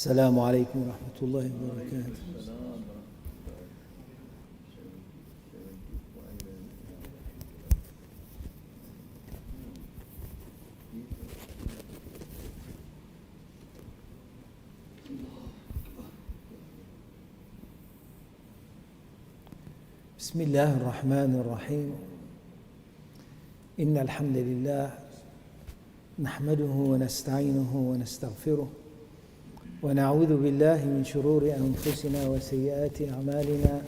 السلام عليكم ورحمة الله وبركاته. بسم الله الرحمن الرحيم. إن الحمد لله نحمده ونستعينه ونستغفره ونعوذ بالله من شرور أنفسنا وسيئات أعمالنا.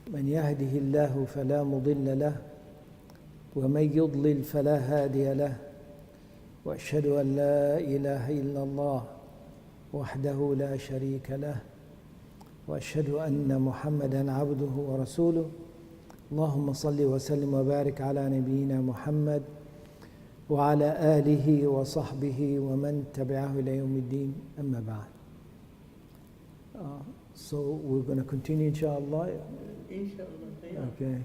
من يهده الله فلا مضل له ومن يضلل فلا هادي له، وأشهد أن لا إله إلا الله وحده لا شريك له، وأشهد أن محمدًا عبده ورسوله. اللهم صل وسلم وبارك على نبينا محمد وعلى آله وصحبه ومن تبعه إلى يوم الدين. أما بعد. So we're going to continue inshallah. Okay.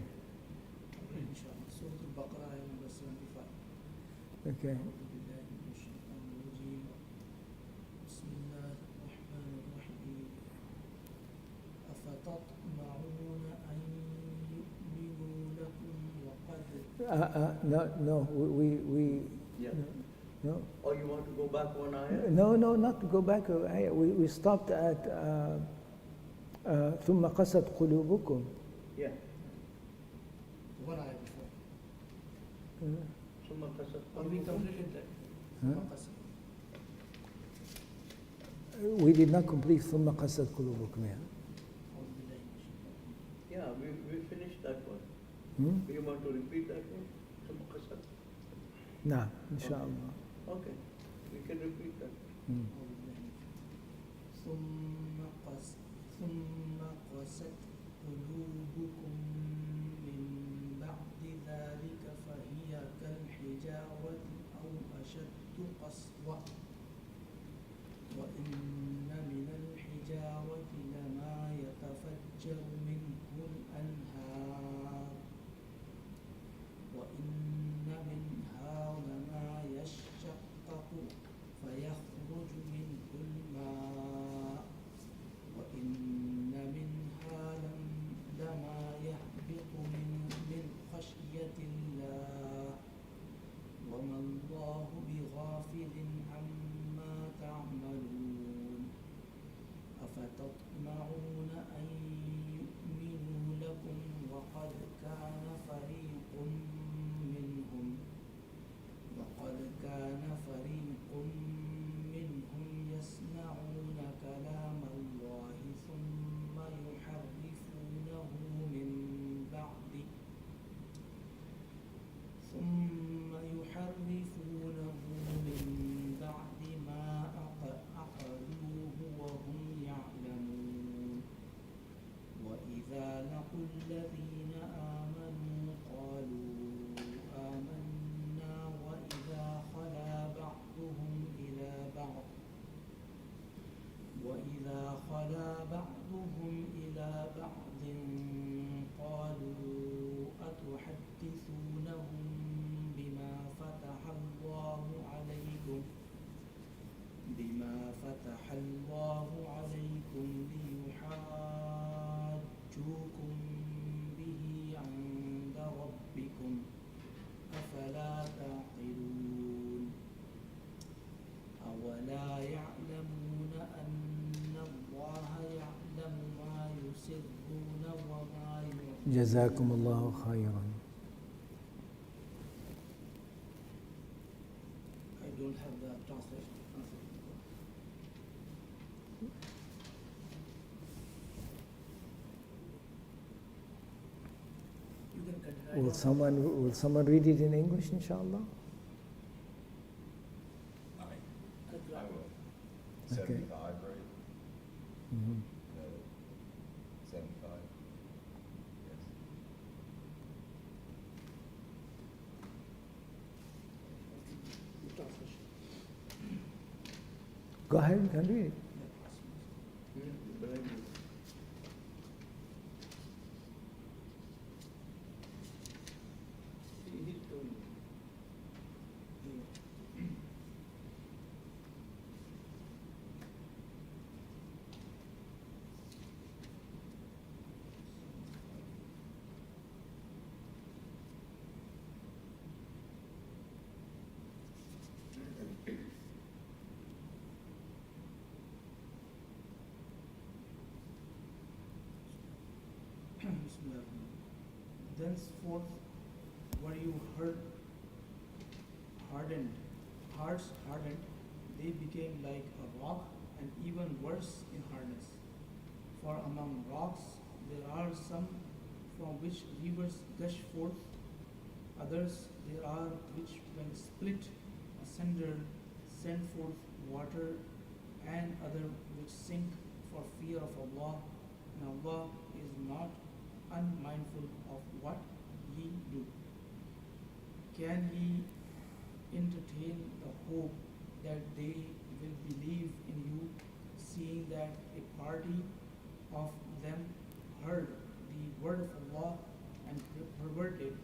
Okay. No, no. Oh, you want to go back one ayah? No, not to go back. We stopped at ثم قست قلوبكم. Yeah. One ayah before. ثم قست Or we completed that. We did not complete ثم قست قلوبكم. Yeah, we finished that one. You want to repeat that one? ثم قست. نعم إن شاء الله. Okay, we can repeat that. ثم قست قلوبكم من بعد ذلك فهي كالحجارة أو أشد قسوة وإن من الحجارة لما يتفجر منه الأنهار وإن منها لما يشقق فيخرج منه الماء وإن منها لما يهبط من خشية الله وما الله بغافل عما تعملون أفتطمعون أن يؤمنوا لكم وقد كان فريق منهم يسمعون كلام الله ثم يحرفونه من بعد ما عقلوه وهم يعلمون وإذا لقوا الذين آمنوا قالوا آمنا وإذا خلا بعضهم إلى بعض قالوا أتحدثونهم بما فتح الله عليكم ليحاجوكم به عند ربكم أفلا تعقلون أولا يعلمون أن الله يعلم ما يسرون وما يعلنون. جزاكم الله خيرا. I don't have the translation. Will someone read it in English, inshallah? I will. Okay. 75, right? Mm-hmm. No. 75. Yes. Go ahead, you can read it. Thenceforth were you hardened, hearts hardened, they became like a rock and even worse in hardness. For among rocks there are some from which rivers gush forth, others there are which when split asunder send forth water, and other which sink for fear of Allah, and Allah is not unmindful of what ye do. Can ye entertain the hope that they will believe in you, seeing that a party of them heard the word of Allah and perverted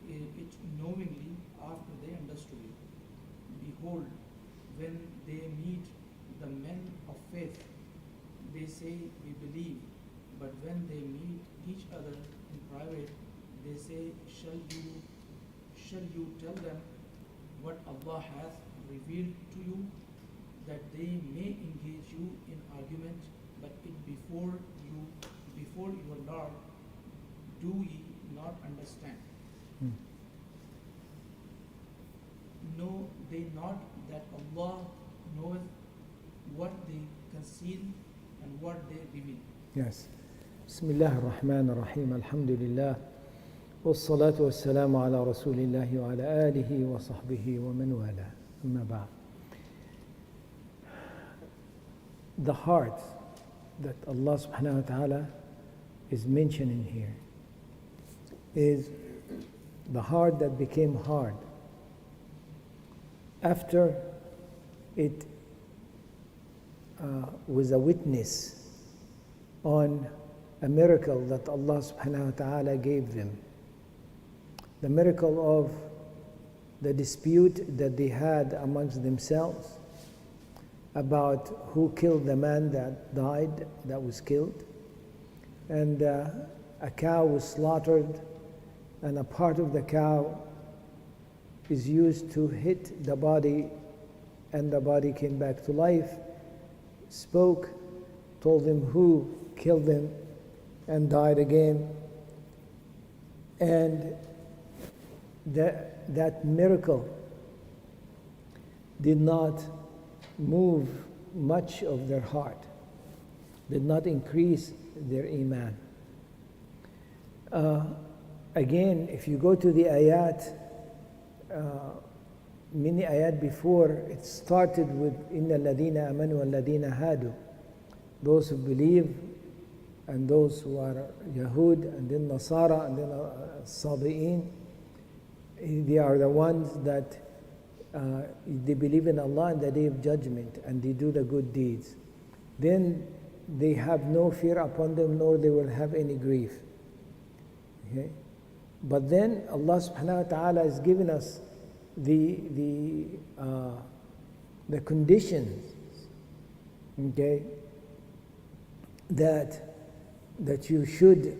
it knowingly after they understood it? Behold, when they meet the men of faith, they say we believe, but when they meet each other in private, they say, shall you tell them what Allah hath revealed to you, that they may engage you in argument, but it before your Lord, do ye not understand? Know they not that Allah knoweth what they conceal and what they reveal? Yes. بسم الله الرحمن الرحيم الحمد لله والصلاة والسلام على رسول الله وعلى آله وصحبه ومن والاه أما بعد. The heart that Allah subhanahu wa ta'ala is mentioning here is the heart that became hard after it was a witness on a miracle that Allah subhanahu wa ta'ala gave them. The miracle of the dispute that they had amongst themselves about who killed the man that died, that was killed. And a cow was slaughtered, and a part of the cow is used to hit the body, and the body came back to life, spoke, told them who killed them, and died again. And that miracle did not move much of their heart, did not increase their iman. Again, if you go to the ayat, many ayat before, it started with Inna alladhina amanu alladhina hadu, those who believe and those who are Yahud, and then Nasara, and then Sabi'in. They are the ones that they believe in Allah and the Day of Judgment, and they do the good deeds. Then they have no fear upon them, nor they will have any grief. Okay? But then Allah subhanahu wa ta'ala has given us the conditions, okay, that you should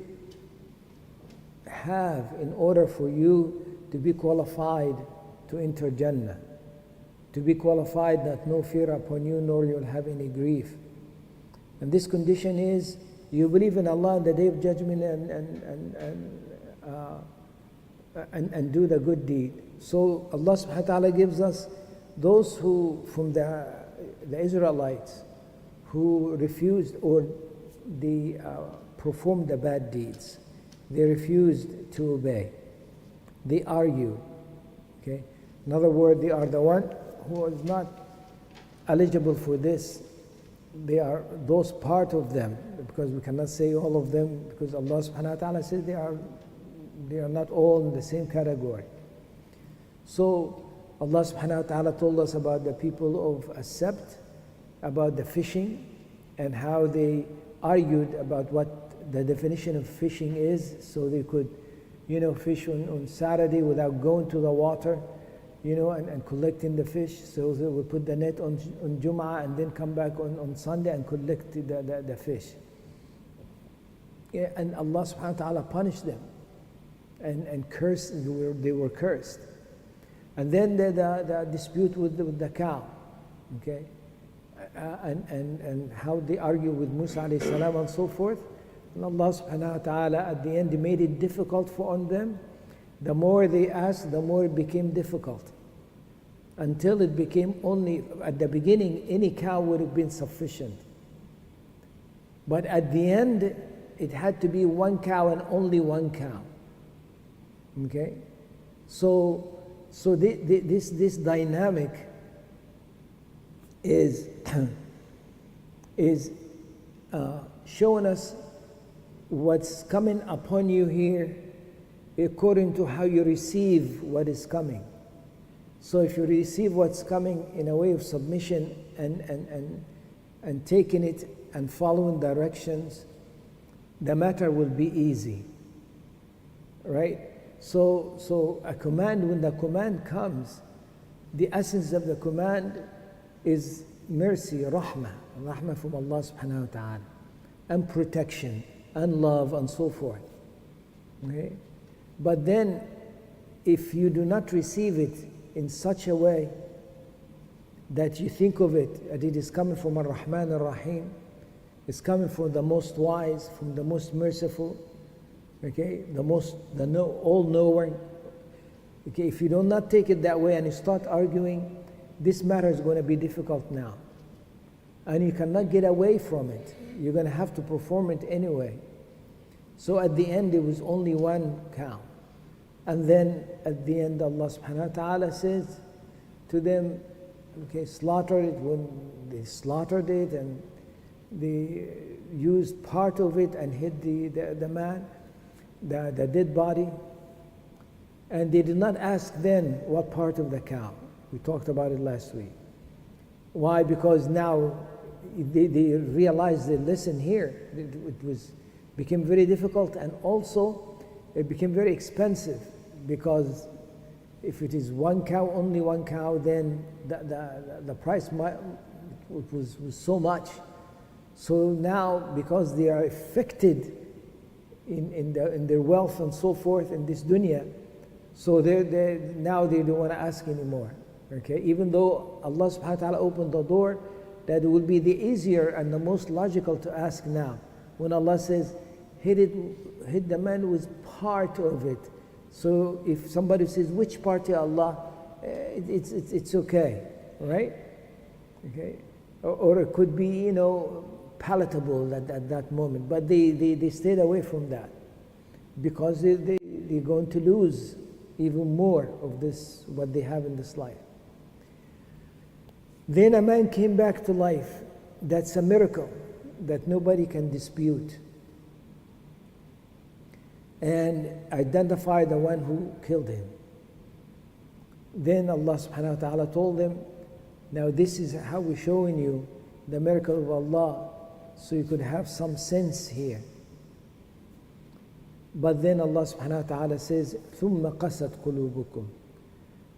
have in order for you to be qualified to enter Jannah, to be qualified that no fear upon you, nor you'll have any grief. And this condition is you believe in Allah and the Day of Judgment and do the good deed. So Allah subhanahu wa ta'ala gives us those who, from the Israelites, who refused or they performed the bad deeds. They refused to obey. They argue. Okay? In other words, they are the one who is not eligible for this. They are those part of them, because we cannot say all of them, because Allah subhanahu wa ta'ala says they are not all in the same category. So Allah subhanahu wa ta'ala told us about the people of As-Sabt, about the fishing, and how they argued about what the definition of fishing is, so they could, fish on Saturday without going to the water, and collecting the fish. So they would put the net on Jum'ah and then come back on Sunday and collect the fish. Yeah, and Allah subhanahu wa ta'ala punished them and cursed, they were cursed. And then the dispute with the cow, okay? And how they argue with Musa alayhi salam and so forth. And Allah subhanahu wa ta'ala at the end made it difficult on them. The more they asked, the more it became difficult. Until it became only, at the beginning, any cow would have been sufficient. But at the end, it had to be one cow and only one cow. Okay? So this dynamic is showing us what's coming upon you here according to how you receive what is coming. So if you receive what's coming in a way of submission and taking it and following directions, the matter will be easy. Right? So a command, when the command comes, the essence of the command is mercy, rahmah from Allah subhanahu wa ta'ala, and protection, and love, and so forth. Okay? But then, if you do not receive it in such a way that you think of it, that it is coming from Ar-Rahman Ar-Rahim, it's coming from the most wise, from the most merciful, okay, all-knowing. Okay, if you do not take it that way and you start arguing, this matter is going to be difficult now. And you cannot get away from it. You're going to have to perform it anyway. So at the end, it was only one cow. And then at the end, Allah subhanahu wa ta'ala says to them, okay, slaughter it. When they slaughtered it and they used part of it and hit the man, the dead body. And they did not ask then what part of the cow. We talked about it last week. Why? Because now they realized the lesson here. It became very difficult, and also it became very expensive, because if it is one cow, only one cow, then the price was so much. So now, because they are affected in their wealth and so forth in this dunya, so now they don't want to ask anymore. Okay, even though Allah subhanahu wa ta'ala opened the door, that it will be the easier and the most logical to ask now. When Allah says, hit the man with part of it. So if somebody says, which part, ya Allah, it's okay, right? Okay, or it could be, palatable at that moment. But they stayed away from that, because they're going to lose even more of this, what they have in this life. Then a man came back to life. That's a miracle that nobody can dispute. And identify the one who killed him. Then Allah subhanahu wa ta'ala told them, now this is how we're showing you the miracle of Allah, so you could have some sense here. But then Allah subhanahu wa ta'ala says, ثُمَّ قَسَتْ قُلُوبُكُمْ.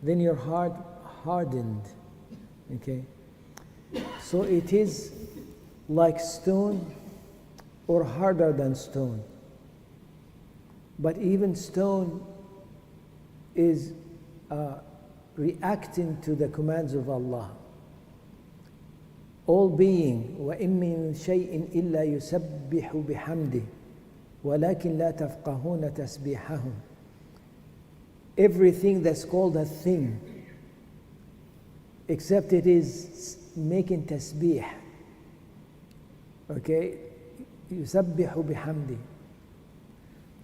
Then your heart hardened. Okay? So it is like stone or harder than stone. But even stone is reacting to the commands of Allah. All being, وَإِن مِّن شَيْءٍ إِلَّا يُسَبِّحُ بِحَمْدِهِ وَلَكِنْ لَا تَفْقَهُونَ تَسْبِيحَهُمْ. Everything that's called a thing, except it is making tasbih. Okay? يُسَبِّحُ بِحَمْدِهِ.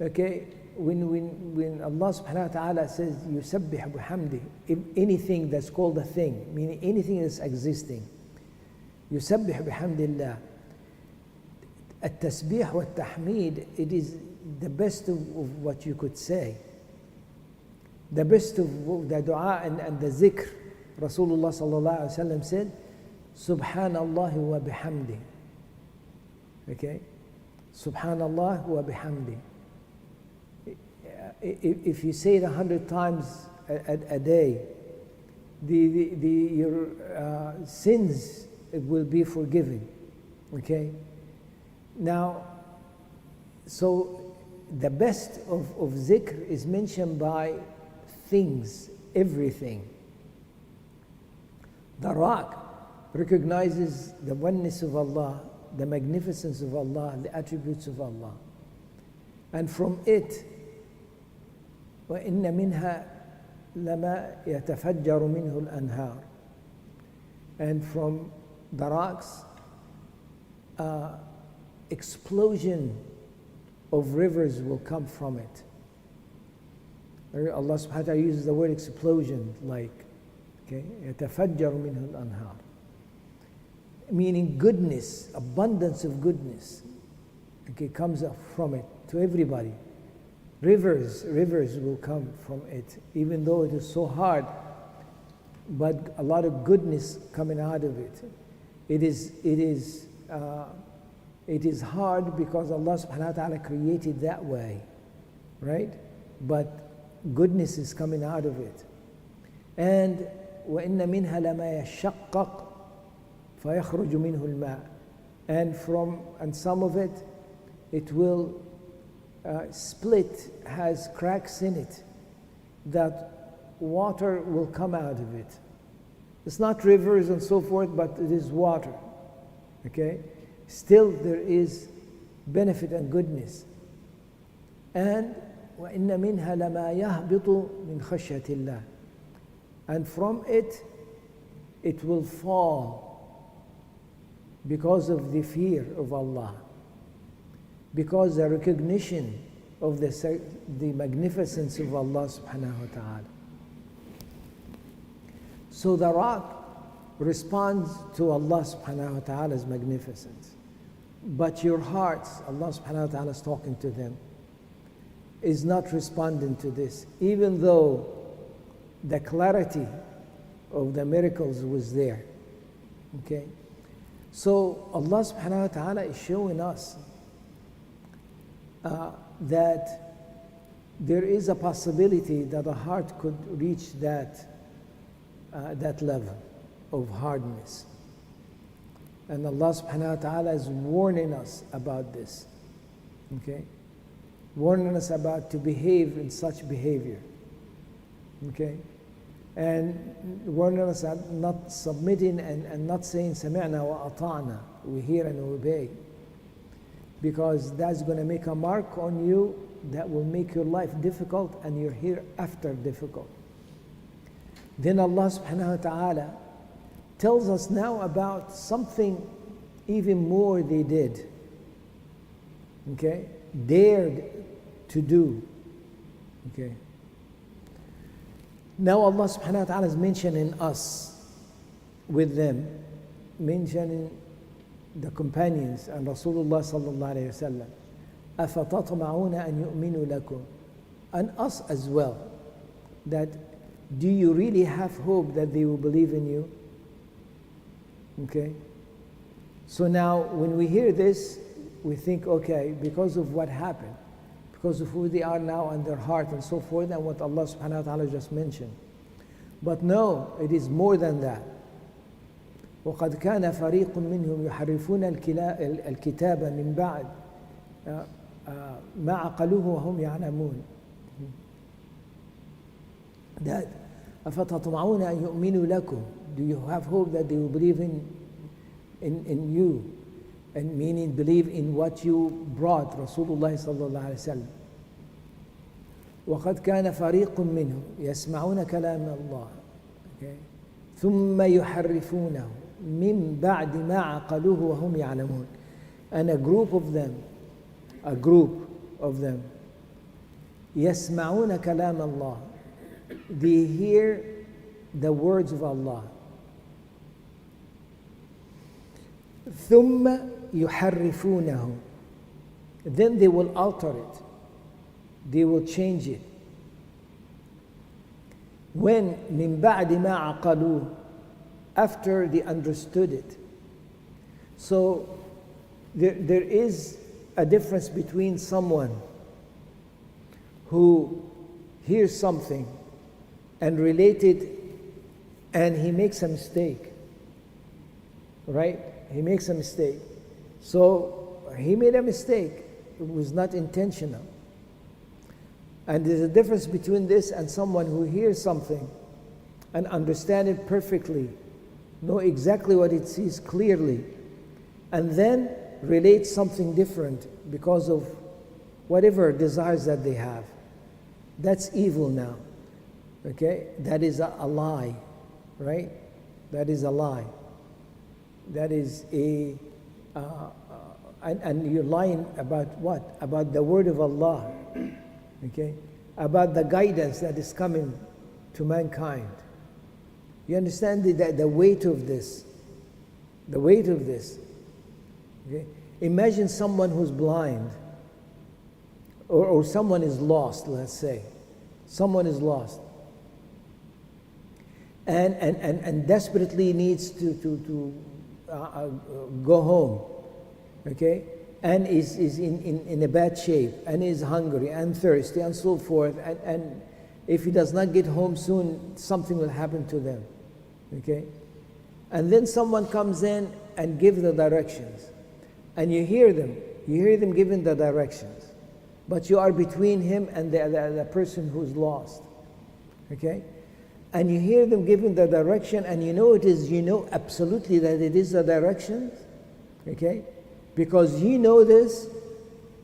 Okay, when Allah subhanahu wa ta'ala says يُسَبِّحُ بِحَمْدِهِ, if anything that's called a thing, meaning anything that's existing, يُسَبِّحُ بِحَمْدِ اللَّهِ. التسبيح والتحميد, it is the best of what you could say. The best of the dua and the zikr. Rasulullah sallallahu alaihi wasallam said, Subhanallah wa bihamdi. Okay? Subhanallah wa bihamdi. If you say it 100 times a day, your sins will be forgiven. Okay? Now, so the best of zikr is mentioned by things, everything. The rock recognizes the oneness of Allah, the magnificence of Allah, the attributes of Allah. And from it, وَإِنَّ مِنْهَا لَمَا يَتَفَجَّرُ مِنْهُ الْأَنْهَارُ. And from the rocks, explosion of rivers will come from it. Allah subhanahu wa ta'ala uses the word explosion, like, okay, يَتَفَجَّرُ مِنْهُ الْأَنْهَارُ, meaning goodness, abundance of goodness, okay, comes up from it to everybody. Rivers will come from it, even though it is so hard, but a lot of goodness coming out of it. It is hard because Allah subhanahu wa ta'ala created that way, right? But goodness is coming out of it. And وَإِنَّ مِنْهَا لَمَا يَشَّقَّقْ فَيَخْرُجُ مِنْهُ الْمَاءُ. And some of it will split, has cracks in it, that water will come out of it. It's not rivers and so forth, but it is water, okay? Still there is benefit and goodness. And وَإِنَّ مِنْهَا لَمَا يَهْبِطُ مِنْ خَشْيَةِ اللَّهِ. And from it will fall because of the fear of Allah, because the recognition of the magnificence of Allah subhanahu wa ta'ala. So the rock responds to Allah subhanahu wa ta'ala's magnificence. But your hearts, Allah subhanahu wa ta'ala is talking to them, is not responding to this, even though the clarity of the miracles was there. Okay? So Allah subhanahu wa ta'ala is showing us that there is a possibility that a heart could reach that level of hardness. And Allah subhanahu wa ta'ala is warning us about this. Okay? Warning us about to behave in such behavior. Okay? And warning us about not submitting and not saying sami'na wa ata'na, we hear and we obey. Because that's going to make a mark on you that will make your life difficult and your hereafter difficult. Then Allah subhanahu wa ta'ala tells us now about something even more they did. Okay? Dared to do. Okay? Now Allah subhanahu wa ta'ala is mentioning us with them, mentioning the companions and Rasulullah sallallahu alayhi wa sallam. أَفَتَطْمَعُونَ أَن يُؤْمِنُوا لَكُمْ. And us as well. That do you really have hope that they will believe in you? Okay? So now when we hear this, we think, okay, because of what happened, because of who they are now and their heart and so forth, and what Allah subhanahu wa ta'ala just mentioned. But no, it is more than that. وَقَدْ كَانَ فَرِيقٌ مِّنْهُمْ يُحَرِّفُونَ الْكِتَابَ مِنْ بَعْدِ مَا عَقَلُوهُ وَهُمْ يَعْلَمُونَ. That أَفَتَطْمَعُونَ أَن يُؤْمِنُوا لَكُمْ. Do you have hope that they will believe in you? And meaning believe in what you brought, Rasulullah sallallahu alayhi wa sallam. وَقَدْ كَانَ فَرِيقٌ مِّنْهُمْ يَسْمَعُونَ كَلَامَ اللَّهِ. Okay? ثُمَّ يُحَرِّفُونَهُ مِنْ بَعْدِ مَا عَقَلُوهُ وَهُمْ يَعْلَمُونَ. And a group of them, يَسْمَعُونَ كَلَامَ اللَّهِ. They hear the words of Allah. ثُمَّ يُحَرِّفُونَهُ. Then they will alter it. They will change it. When مِن بَعْدِ مَا عَقَلُوهُ, after they understood it. So there is a difference between someone who hears something and relate it, and he makes a mistake, right? He makes a mistake. So he made a mistake. It was not intentional. And there's a difference between this and someone who hears something and understands it perfectly, know exactly what it sees clearly, and then relate something different because of whatever desires that they have. That's evil now. Okay? That is a lie, right? That is a lie. That is a, and you're lying about what? About the word of Allah, okay? About the guidance that is coming to mankind. You understand the weight of this? The weight of this. Okay? Imagine someone who's blind, or someone is lost, let's say. Someone is lost. And desperately needs to go home, okay? And is in a bad shape, and is hungry and thirsty and so forth. And if he does not get home soon, something will happen to them, okay? And then someone comes in and gives the directions. And you hear them giving the directions. But you are between him and the person who's lost, okay? And you hear them giving the direction, and you know absolutely that it is the direction, okay? Because you know this,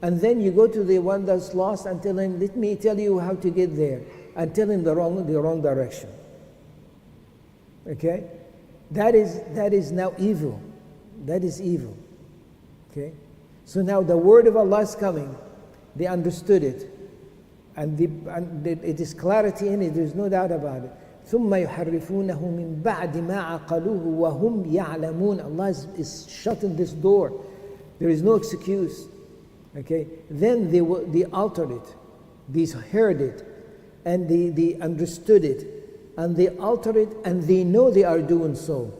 and then you go to the one that's lost and tell him, let me tell you how to get there, and tell him the wrong direction, okay? That is now evil. That is evil, okay? So now the word of Allah is coming. They understood it, and it is clarity in it. There's no doubt about it. ثم يحرفونه من بعد ما عقلوه وهم يعلمون. Allah is shutting this door. There is no excuse. Okay. Then they altered it. They heard it, and they understood it, and they altered it, and they know they are doing so.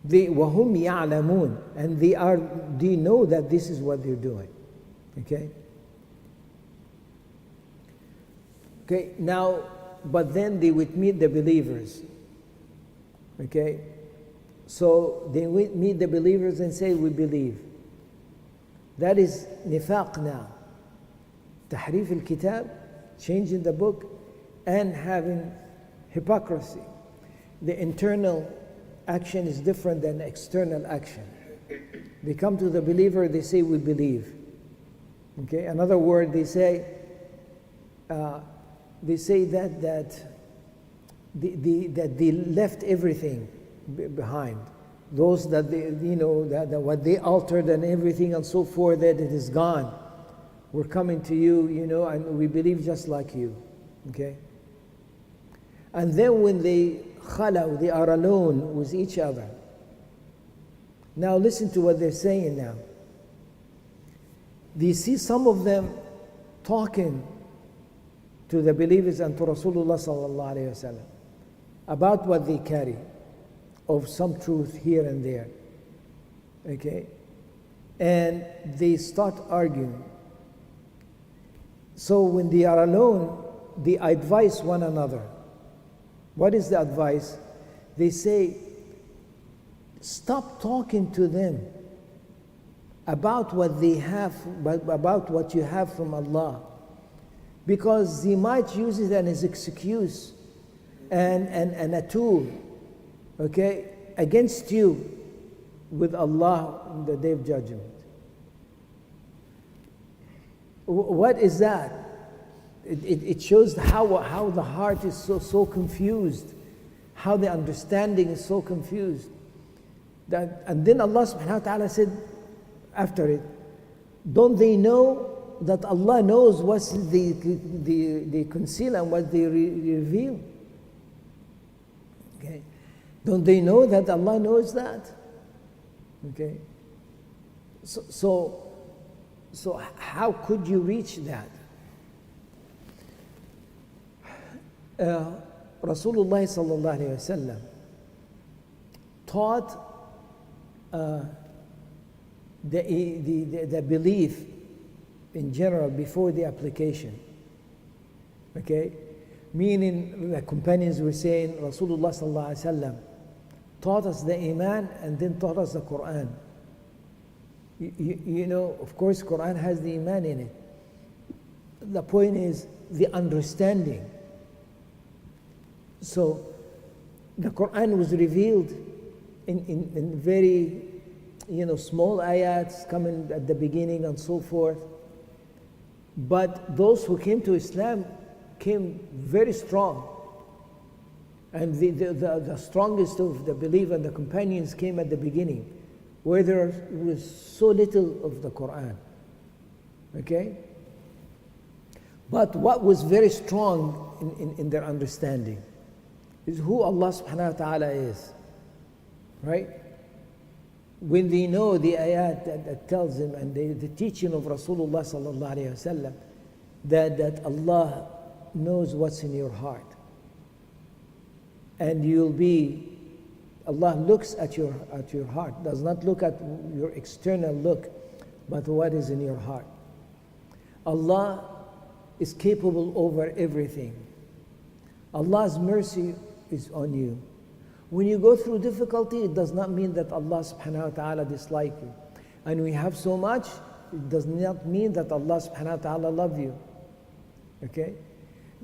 وهم يعلمون, and they know that this is what they're doing. Okay. Okay. Now. But then they would meet the believers. Okay? So they would meet the believers and say, we believe. That is nifaq now. Tahrif al-kitab, changing the book, and having hypocrisy. The internal action is different than external action. They come to the believer, they say, we believe. Okay? Another word, they say that they left everything behind. Those that that what they altered and everything and so forth, that it is gone. We're coming to you, and we believe just like you. Okay? And then when they are alone with each other. Now listen to what they're saying now. Do you see some of them talking to the believers and to Rasulullah sallallahu alayhi wasallam about what they carry of some truth here and there, okay? And they start arguing. So when they are alone, they advise one another. What is the advice? They say, stop talking to them about what they have, about what you have from Allah, because they might use it as an excuse and a tool, okay, against you with Allah on the Day of Judgment. What is that? It shows how the heart is so confused, how the understanding is so confused. And then Allah subhanahu wa ta'ala said after it, don't they know that Allah knows what they conceal and what they reveal? Okay. Don't they know that Allah knows that? Okay. So how could you reach that? Rasulullah sallallahu alayhi wa sallam taught the belief in general before the application. Okay? Meaning the companions were saying Rasulullah sallallahu alayhi wa sallam taught us the Iman and then taught us the Quran. You know, of course, Quran has the Iman in it. The point is the understanding. So the Quran was revealed in very small ayats coming at the beginning and so forth. But those who came to Islam came very strong. And the strongest of the belief and the companions came at the beginning, where there was so little of the Quran. Okay? But what was very strong in their understanding is who Allah subhanahu wa ta'ala is. Right? When they know the ayat that tells them, and the teaching of Rasulullah sallallahu alayhi wasallam, that Allah knows what's in your heart. And Allah looks at your heart, does not look at your external look, but what is in your heart. Allah is capable over everything. Allah's mercy is on you. When you go through difficulty, it does not mean that Allah subhanahu wa ta'ala dislike you. And we have so much, it does not mean that Allah subhanahu wa ta'ala love you. Okay?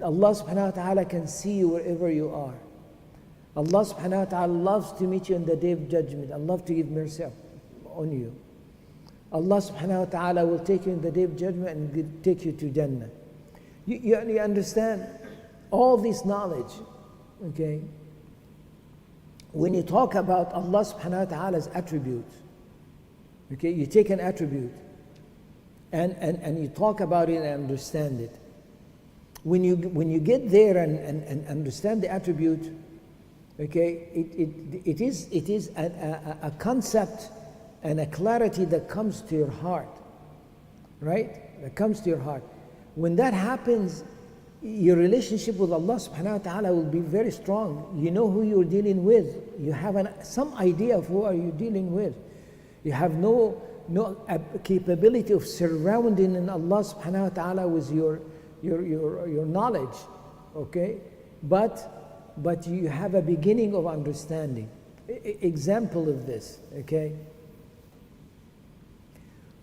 Allah subhanahu wa ta'ala can see you wherever you are. Allah subhanahu wa ta'ala loves to meet you on the day of judgment and love to give mercy on you. Allah subhanahu wa ta'ala will take you in the day of judgment and take you to Jannah. You understand all this knowledge, okay? When you talk about Allah subhanahu wa ta'ala's attributes, okay, you take an attribute and you talk about it and understand it. When you get there and understand the attribute, okay, it is a concept and a clarity that comes to your heart, right? That comes to your heart. When that happens, your relationship with Allah subhanahu wa ta'ala will be very strong. You know who you're dealing with. You have some idea of who are you dealing with. You have no capability of surrounding in Allah subhanahu wa ta'ala with your knowledge, okay? But you have a beginning of understanding. Example of this, okay?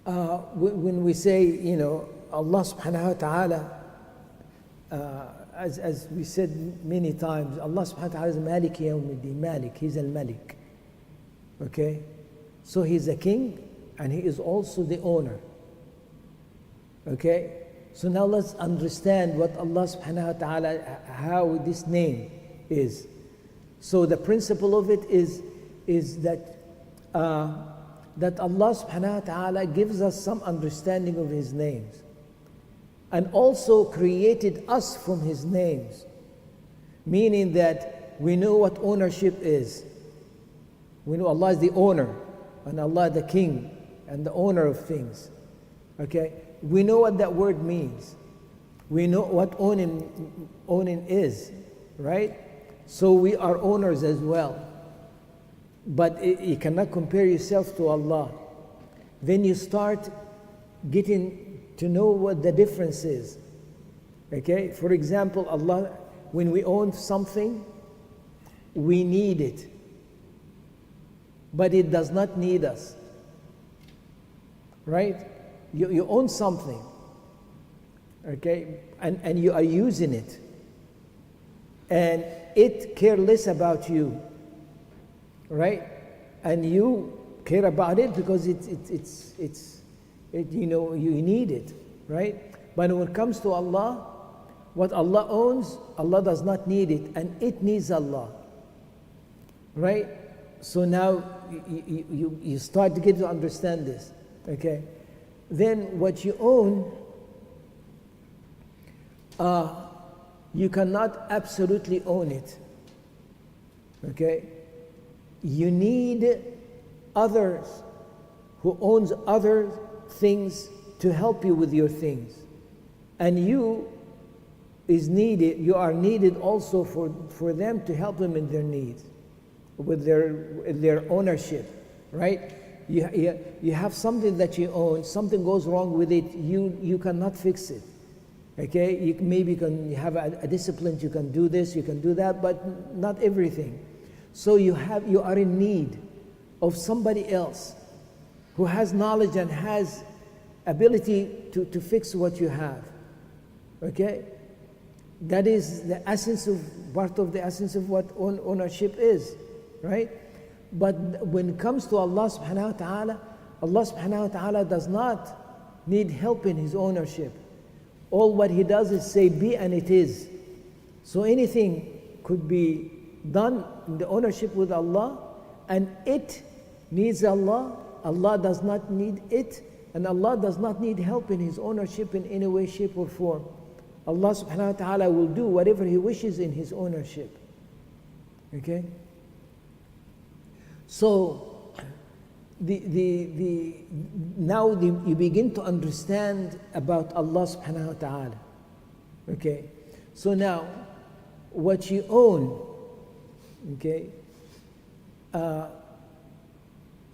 When we say, Allah subhanahu wa ta'ala, as we said many times, Allah subhanahu wa ta'ala is Malik Yawmiddin, Malik, He's al-Malik. Okay? So He's a king and He is also the owner. Okay? So now let's understand what Allah subhanahu wa ta'ala, how this name is. So the principle of it is that that Allah subhanahu wa ta'ala gives us some understanding of His names. And also created us from His names, meaning that we know what ownership is. We know Allah is the owner, and Allah the king, and the owner of things. Okay? We know what that word means. We know what owning is, right? So we are owners as well. But you cannot compare yourself to Allah. Then you start getting to know what the difference is. Okay? For example, Allah, when we own something, we need it. But it does not need us. Right? You own something. Okay? And you are using it. And it cares less about you. Right? And you care about it because you need it, right? But when it comes to Allah, what Allah owns, Allah does not need it, and it needs Allah, right? So now you start to get to understand this, okay? Then what you own, you cannot absolutely own it, okay? You need others who owns other things to help you with your things. And you are needed also for them to help them in their needs, with their ownership, right? You have something that you own, something goes wrong with it, you cannot fix it. Okay? You can have a discipline, you can do this, you can do that, but not everything. So you are in need of somebody else who has knowledge and has ability to fix what you have. Okay? That is part of the essence of what ownership is, right? But when it comes to Allah subhanahu wa ta'ala, Allah subhanahu wa ta'ala does not need help in His ownership. All what He does is say be and it is. So anything could be done in the ownership with Allah, and it needs Allah. Allah does not need it, and Allah does not need help in His ownership in any way, shape or form. Allah subhanahu wa ta'ala will do whatever He wishes in His ownership. Okay? So, now you begin to understand about Allah subhanahu wa ta'ala. Okay? So now, what you own, okay,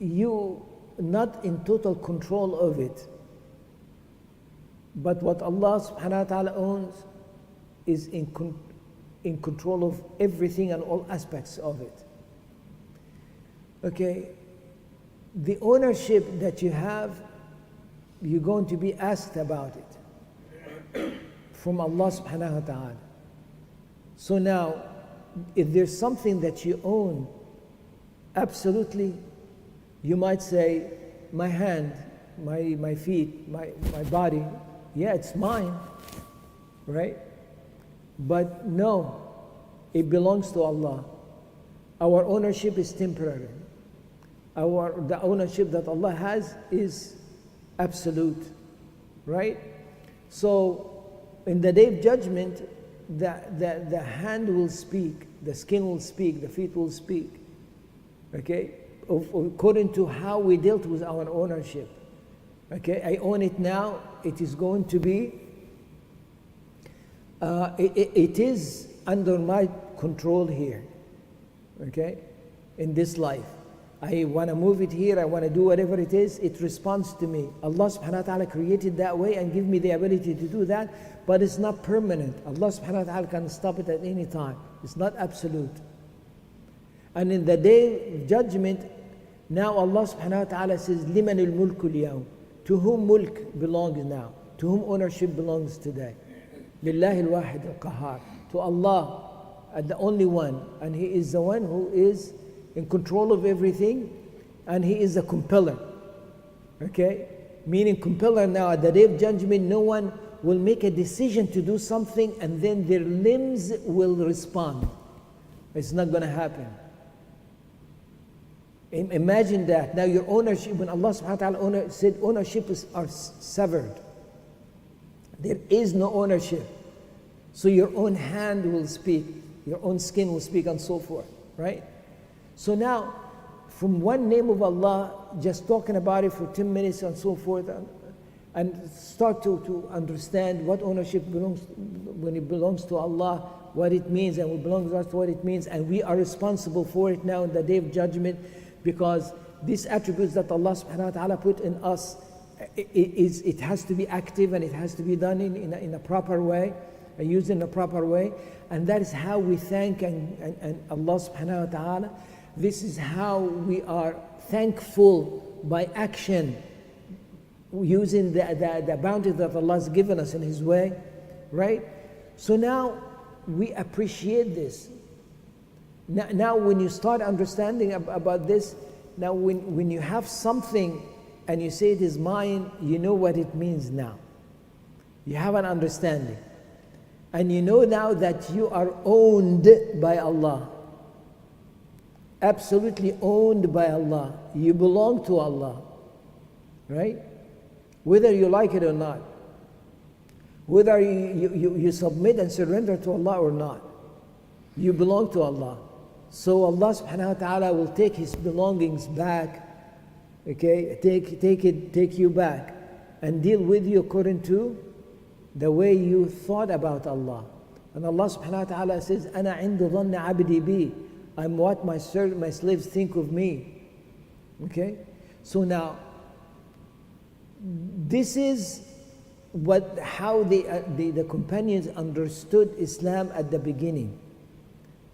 you not in total control of it, but what Allah subhanahu wa ta'ala owns is in control of everything and all aspects of it. Okay, the ownership that you have, you're going to be asked about it from Allah subhanahu wa ta'ala. So now, if there's something that you own, absolutely, you might say, my hand, my feet, my body, yeah, it's mine, right? But no, it belongs to Allah. Our ownership is temporary. The ownership that Allah has is absolute, right? So, in the day of judgment, the hand will speak, the skin will speak, the feet will speak, okay? According to how we dealt with our ownership. Okay, I own it now, it is going to be, it is under my control here, okay, in this life. I want to move it here, I want to do whatever it is, it responds to me. Allah subhanahu wa ta'ala created that way and give me the ability to do that, but it's not permanent. Allah subhanahu wa ta'ala can stop it at any time. It's not absolute. And in the day of judgment, now Allah subhanahu wa ta'ala says, لِمَنِ الْمُلْكُ الْيَوْمِ, to whom mulk belongs now, to whom ownership belongs today. لِلَّهِ الْوَاحِدِ الْقَهَّارِ, to Allah, the only one, and He is the one who is in control of everything, and He is a compeller. Okay? Meaning compeller now, at the day of judgment, no one will make a decision to do something and then their limbs will respond. It's not going to happen. Imagine that. Now your ownership, when Allah subhanahu wa ta'ala said ownership are severed. There is no ownership. So your own hand will speak, your own skin will speak, and so forth, right? So now, from one name of Allah, just talking about it for 10 minutes and so forth, and start to understand what ownership belongs, when it belongs to Allah, what it means, and it belongs to us, what it means, and we are responsible for it now in the day of judgment, because these attributes that Allah subhanahu wa ta'ala put in us, it has to be active and it has to be done in a proper way, and used in a proper way, and that is how we thank and Allah subhanahu wa ta'ala. This is how we are thankful by action, using the bounty that Allah has given us in His way, right? So now we appreciate this. Now when you start understanding about this, now when you have something and you say it is mine, you know what it means now. You have an understanding. And you know now that you are owned by Allah. Absolutely owned by Allah. You belong to Allah. Right? Whether you like it or not. Whether you submit and surrender to Allah or not. You belong to Allah. So Allah subhanahu wa ta'ala will take His belongings back. Okay? Take you back. And deal with you according to the way you thought about Allah. And Allah subhanahu wa ta'ala says, أَنَا عِنْدُ ظَنَّ عَبْدِي بِي, I'm what my slaves think of me. Okay? So now, this is how the companions understood Islam at the beginning.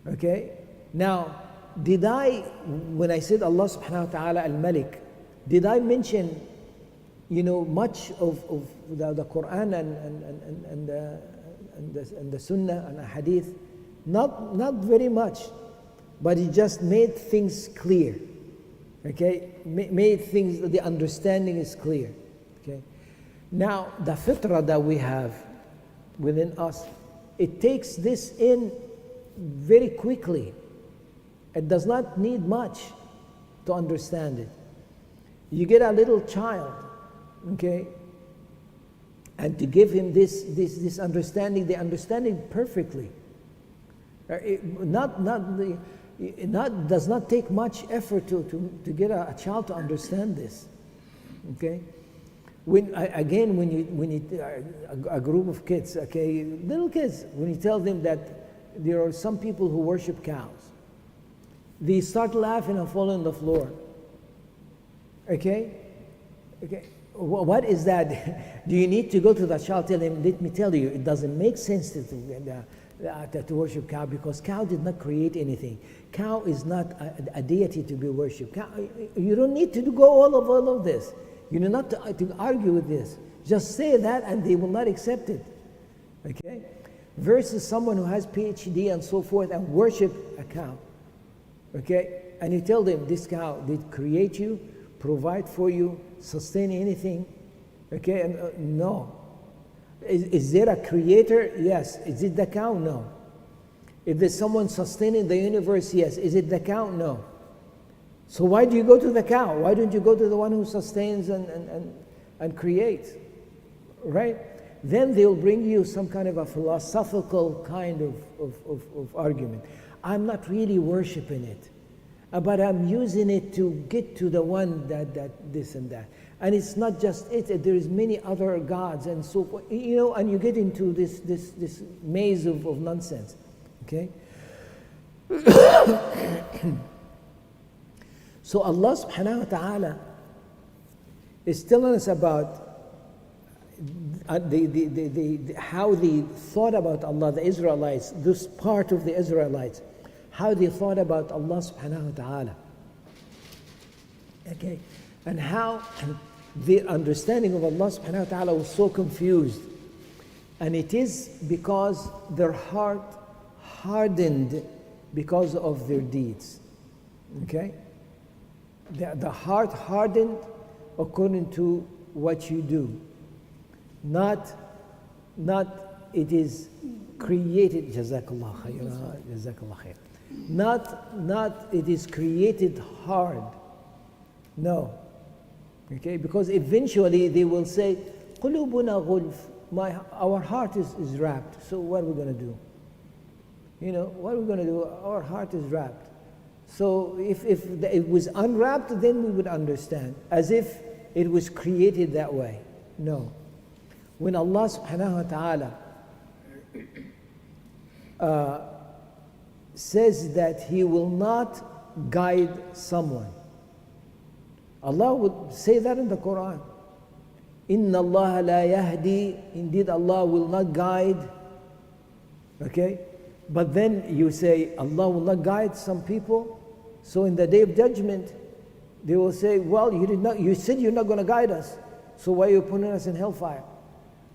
Okay? Now, when I said Allah subhanahu wa ta'ala al-Malik, did I mention much of the Quran and the Sunnah and the Hadith? Not very much, but He just made things clear. Okay, made things, the understanding is clear. Okay, now the fitrah that we have within us, it takes this in very quickly. It does not need much to understand it. You get a little child, okay, and to give him this understanding, they understand it perfectly. It does not take much effort to get a child to understand this. Okay, when a group of kids, okay, little kids, when you tell them that there are some people who worship cows, they start laughing and fall on the floor. Okay, what is that? Do you need to go to the child, tell him, let me tell you, it doesn't make sense to worship cow, because cow did not create anything. Cow is not a deity to be worshipped. Cow, you don't need to go all of this. You do not to argue with this. Just say that and they will not accept it. Okay? Versus someone who has PhD and so forth and worship a cow. Okay? And you tell them, this cow did create you, provide for you, sustain anything. Okay? And, no. Is there a creator? Yes. Is it the cow? No. If there's someone sustaining the universe, yes. Is it the cow? No. So why do you go to the cow? Why don't you go to the one who sustains and creates? Right? Then they'll bring you some kind of a philosophical kind of argument. I'm not really worshiping it, but I'm using it to get to the one that this and that. And it's not just it, there is many other gods and so forth, you know, and you get into this maze of nonsense. Okay? So Allah subhanahu wa ta'ala is telling us about how they thought about Allah, the Israelites, this part of the Israelites, how they thought about Allah subhanahu wa ta'ala. Okay? And how their understanding of Allah subhanahu wa ta'ala was so confused. And it is because their heart hardened because of their deeds. Okay? The heart hardened according to what you do. Not it is created, Jazakallah khairah, Jazakallah khair. Not it is created hard. No. Okay, because eventually they will say, قُلُوبُنَا غُلْفٌ, our heart is wrapped, so what are we going to do? You know, what are we going to do? Our heart is wrapped. So if it was unwrapped, then we would understand, as if it was created that way. No. When Allah subhanahu wa ta'ala says that He will not guide someone, Allah would say that in the Quran. Inna Allah la yahdi, indeed Allah will not guide. Okay? But then you say, Allah will not guide some people. So in the day of judgment, they will say, well, you said you're not going to guide us. So why are you putting us in hellfire?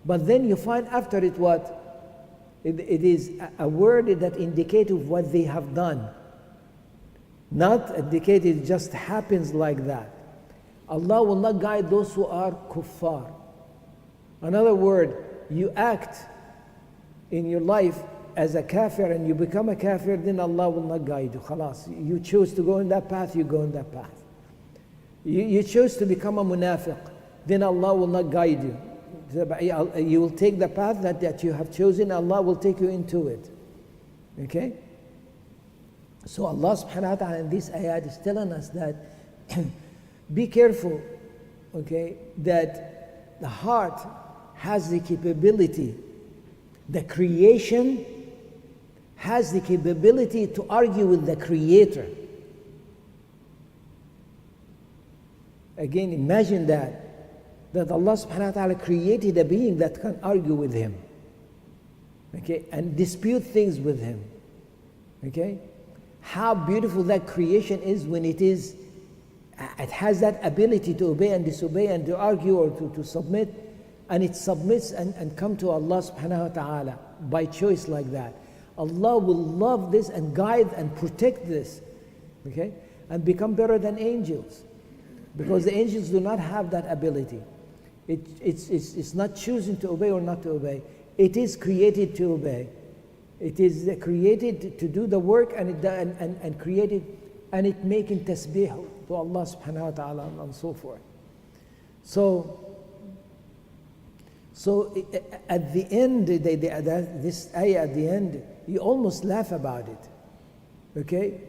But then you find after it what? It is a word that indicates what they have done. Not indicated, it just happens like that. Allah will not guide those who are kuffar. Another word, you act in your life as a kafir and you become a kafir, then Allah will not guide you. Khalas. You choose to go in that path, you go in that path. You choose to become a munafiq, then Allah will not guide you. You will take the path that you have chosen, Allah will take you into it. Okay? So Allah subhanahu wa ta'ala in this ayat is telling us that be careful, okay, that the heart has the capability, the creation has the capability to argue with the Creator. Again, imagine that Allah subhanahu wa ta'ala created a being that can argue with Him, okay, and dispute things with Him. Okay? How beautiful that creation is when it has that ability to obey and disobey and to argue or to submit, and it submits and come to Allah subhanahu wa ta'ala by choice like that. Allah will love this and guide and protect this. Okay? and become better than angels. Because the angels do not have that ability. It's not choosing to obey or not to obey. It is created to obey. It is created to do the work and created, and it making tasbih to Allah subhanahu wa ta'ala and so forth. So at the end, this ayah at the end, you almost laugh about it. Okay?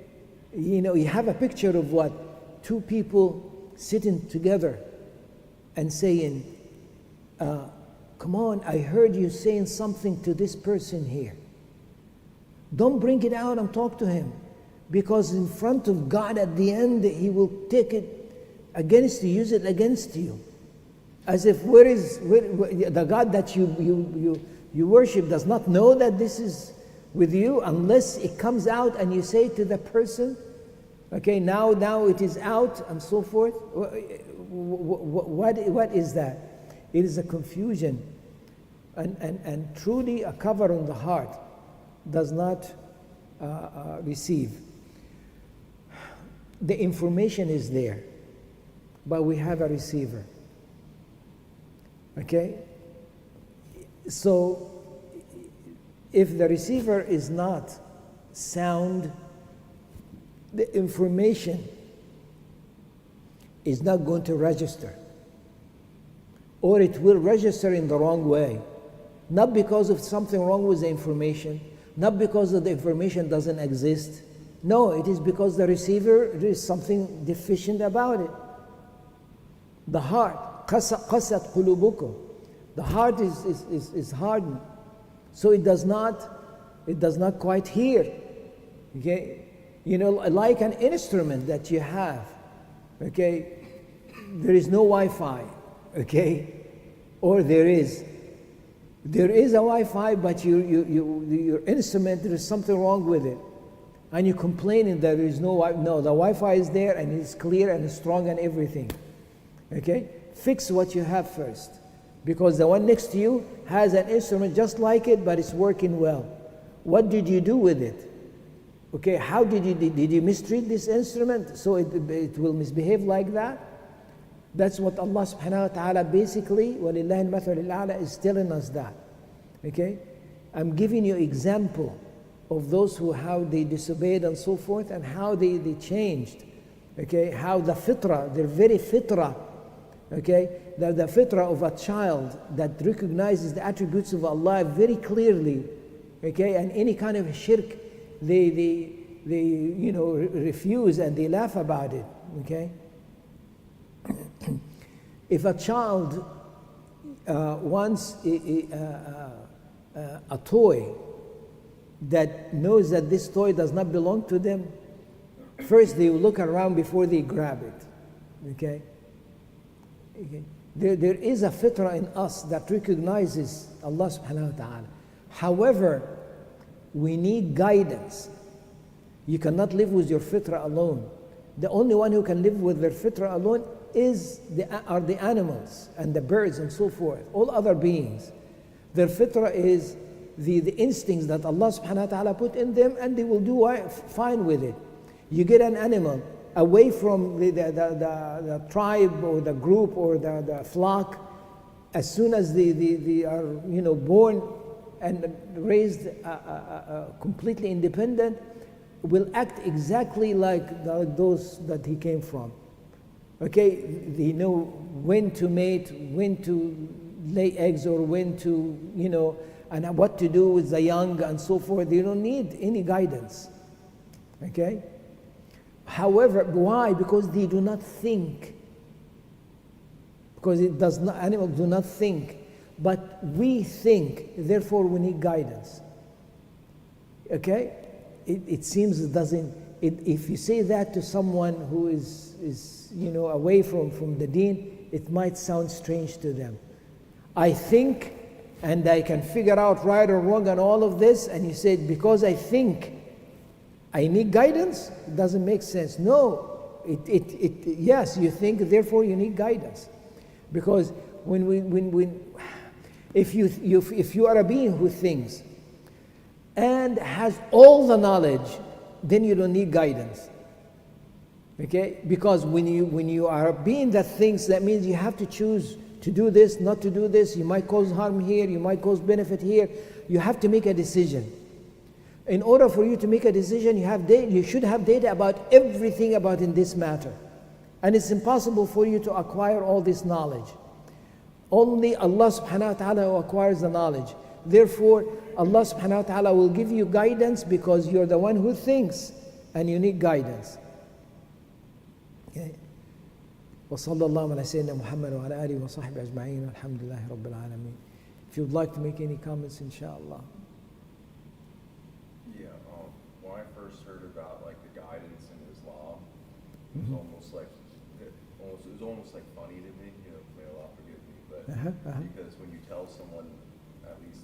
You know, you have a picture of what? Two people sitting together and saying, come on, I heard you saying something to this person here. Don't bring it out and talk to him, because in front of God at the end, He will take it against you, use it against you. As if where the God that you worship does not know that this is with you, unless it comes out and you say to the person, okay, now it is out and so forth. What is that? It is a confusion, and truly a cover on the heart does not receive. The information is there, but we have a receiver. Okay? So, if the receiver is not sound, the information is not going to register. Or it will register in the wrong way. Not because of something wrong with the information, not because of the information doesn't exist. No, it is because the receiver, there is something deficient about it. The heart, qasat qulubukum. The heart is hardened. So it does not quite hear. Okay? You know, like an instrument that you have. Okay? There is no Wi-Fi. Okay? Or there is. There is a Wi-Fi, but your instrument, there is something wrong with it. And you're complaining that there is no Wi-Fi. No, the Wi-Fi is there and it's clear and it's strong and everything. Okay? Fix what you have first. Because the one next to you has an instrument just like it, but it's working well. What did you do with it? Okay, how did you mistreat this instrument so it will misbehave like that? That's what Allah subhanahu wa ta'ala basically, وَلِلَّهِ الْمَثَلُ الْأَعْلَى, is telling us that. Okay? I'm giving you example of those how they disobeyed and so forth, and how they changed. Okay? How the fitrah, their very fitrah, okay? The fitrah of a child that recognizes the attributes of Allah very clearly, okay? And any kind of shirk, they refuse and they laugh about it, okay? If a child wants a toy that knows that this toy does not belong to them, first they will look around before they grab it. Okay? Okay. There is a fitrah in us that recognizes Allah subhanahu wa ta'ala. However, we need guidance. You cannot live with your fitrah alone. The only one who can live with their fitrah alone are the animals and the birds and so forth, all other beings. Their fitrah is the instincts that Allah subhanahu wa ta'ala put in them, and they will do fine with it. You get an animal away from the tribe or the group or the flock, as soon as they are born and raised completely independent, will act exactly like those that he came from. Okay, they know when to mate, when to lay eggs, or when to, and what to do with the young and so forth. They don't need any guidance. Okay? However, why? Because they do not think. Because animals do not think. But we think, therefore we need guidance. Okay? It seems it doesn't. If you say that to someone who is away from the deen, it might sound strange to them. I think, and I can figure out right or wrong and all of this, and you say, because I think I need guidance, it doesn't make sense. No, yes, you think, therefore you need guidance. Because if you are a being who thinks and has all the knowledge, then you don't need guidance. Okay? Because when you are being that things, that means you have to choose to do this, not to do this. You might cause harm here, you might cause benefit here. You have to make a decision. In order for you to make a decision, you should have data about everything about in this matter. And it's impossible for you to acquire all this knowledge. Only Allah subhanahu wa ta'ala acquires the knowledge. Therefore, Allah subhanahu wa ta'ala will give you guidance because you're the one who thinks and you need guidance. Okay. وصلى الله على سيدنا محمد وعلى آله وصحبه أجمعين والحمد لله رب العالمين. If you'd like to make any comments, inshallah. Yeah, when I first heard about like the guidance in Islam, it was almost like funny to me. You know, may Allah forgive me, but because when you tell someone, at least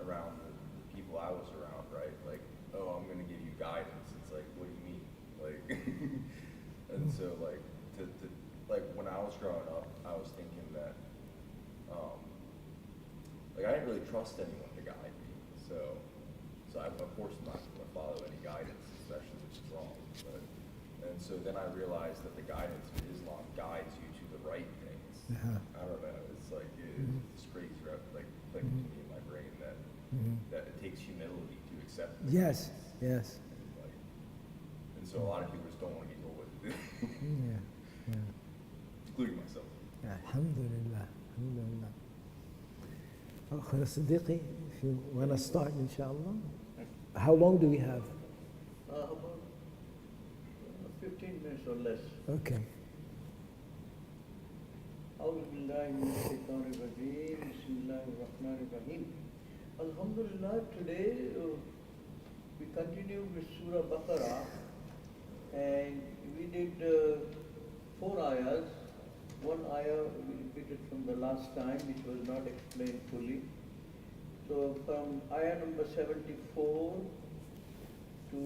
around the people I was around, right, like, oh, I'm going to give you guidance. It's like, what do you mean? Like, and so like like when I was growing up, I was thinking that, like I didn't really trust anyone to guide me. So I, of course, I'm not going to follow any guidance, especially which is wrong. And so then I realized that the guidance of Islam guides you to the right things. I don't know. It's like it's crazy, like clicking to me in my brain that that it takes humility to accept. Yes. Yes. And so a lot of people just don't want to get told what to do, Yeah. including myself. Alhamdulillah. Alhamdulillah. Akhir Siddiqui, if you want to start, inshallah. How long do we have? About 15 minutes or less. Okay. أعوذ بالله من الشيطان الرجيم بسم الله الرحمن الرحيم. Alhamdulillah, today we continue with Surah Baqarah and we did 4 ayahs. One ayah we repeated from the last time, which was not explained fully. So from ayah number 74 to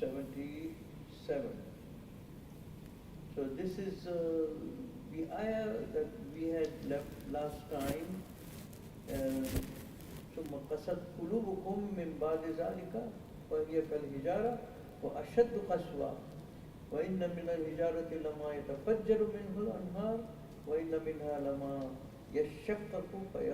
77. So this is the ayah that we had left last time. ثم قست قلوبكم من بعد ذلك وهي كالحجارة وأشد قسوة وإن من الحجارة لما يتفجر منه الأنهار وإن منها لما يشقق